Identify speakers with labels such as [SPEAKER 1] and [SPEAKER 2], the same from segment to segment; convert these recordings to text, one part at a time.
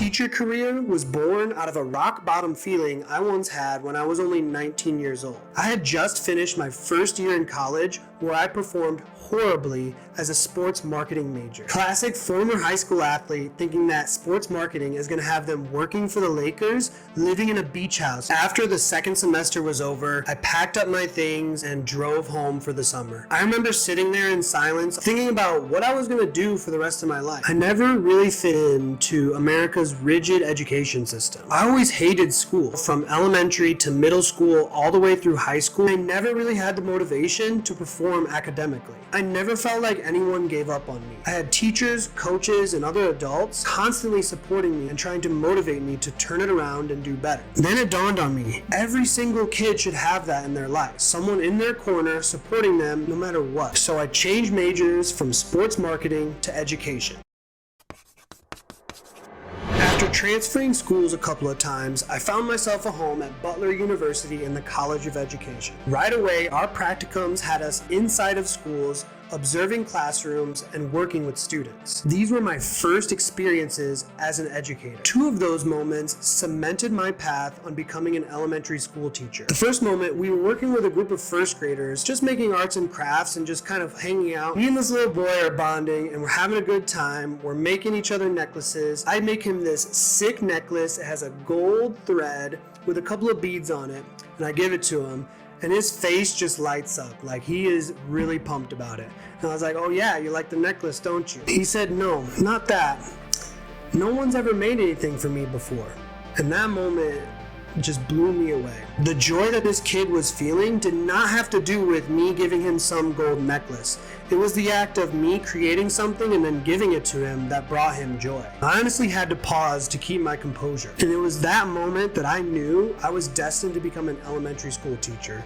[SPEAKER 1] teacher career was born out of a rock-bottom feeling I once had when I was only 19 years old. I had just finished my first year in college where I performed horribly as a sports marketing major. Classic former high school athlete thinking that sports marketing is going to have them working for the Lakers, living in a beach house. After the second semester was over, I packed up my things and drove home for the summer. I remember sitting there in silence, thinking about what I was going to do for the rest of my life. I never really fit into America's rigid education system. I always hated school, from elementary to middle school all the way through high school. I never really had the motivation to perform academically. I never felt like anyone gave up on me. I had teachers, coaches, and other adults constantly supporting me and trying to motivate me to turn it around and do better. Then it dawned on me, every single kid should have that in their life. Someone in their corner supporting them no matter what. So I changed majors from sports marketing to education. After transferring schools a couple of times, I found myself a home at Butler University in the College of Education. Right away, our practicums had us inside of schools, observing classrooms, and working with students. These were my first experiences as an educator. Two of those moments cemented my path on becoming an elementary school teacher. The first moment, we were working with a group of first graders, just making arts and crafts and just kind of hanging out. Me and this little boy are bonding and we're having a good time. We're making each other necklaces. I make him this sick necklace. It has a gold thread with a couple of beads on it, and I give it to him. And his face just lights up, like he is really pumped about it. And I was like, oh yeah, you like the necklace, don't you? He said, no, not that. No one's ever made anything for me before. And that moment just blew me away. The joy that this kid was feeling did not have to do with me giving him some gold necklace. It was the act of me creating something and then giving it to him that brought him joy. I honestly had to pause to keep my composure. And it was that moment that I knew I was destined to become an elementary school teacher.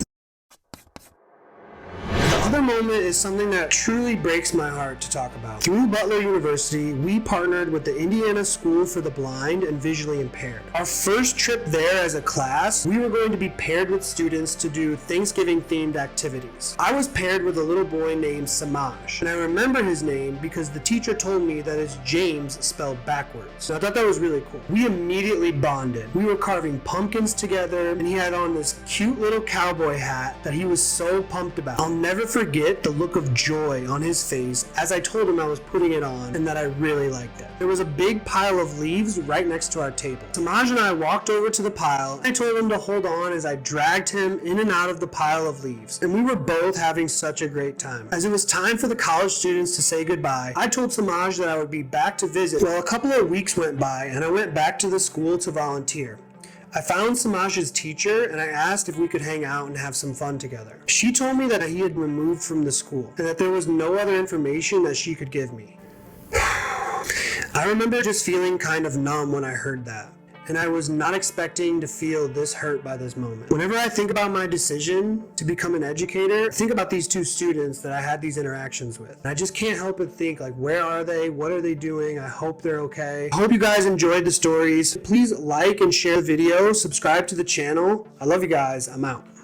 [SPEAKER 1] The other moment is something that truly breaks my heart to talk about. Through Butler University, we partnered with the Indiana School for the Blind and Visually Impaired. Our first trip there as a class, we were going to be paired with students to do Thanksgiving-themed activities. I was paired with a little boy named Samaj, and I remember his name because the teacher told me that it's James spelled backwards. So I thought that was really cool. We immediately bonded. We were carving pumpkins together, and he had on this cute little cowboy hat that he was so pumped about. I'll never forget the look of joy on his face as I told him I was putting it on and that I really liked it. There was a big pile of leaves right next to our table. Samaj and I walked over to the pile. I told him to hold on as I dragged him in and out of the pile of leaves, and we were both having such a great time. As it was time for the college students to say goodbye, I told Samaj that I would be back to visit. Well, a couple of weeks went by and I went back to the school to volunteer. I found Samaj's teacher and I asked if we could hang out and have some fun together. She told me that he had removed from the school and that there was no other information that she could give me. I remember just feeling kind of numb when I heard that, and I was not expecting to feel this hurt by this moment. Whenever I think about my decision to become an educator, I think about these two students that I had these interactions with. And I just can't help but think, like, where are they? What are they doing? I hope they're okay. I hope you guys enjoyed the stories. Please like and share the video, subscribe to the channel. I love you guys. I'm out.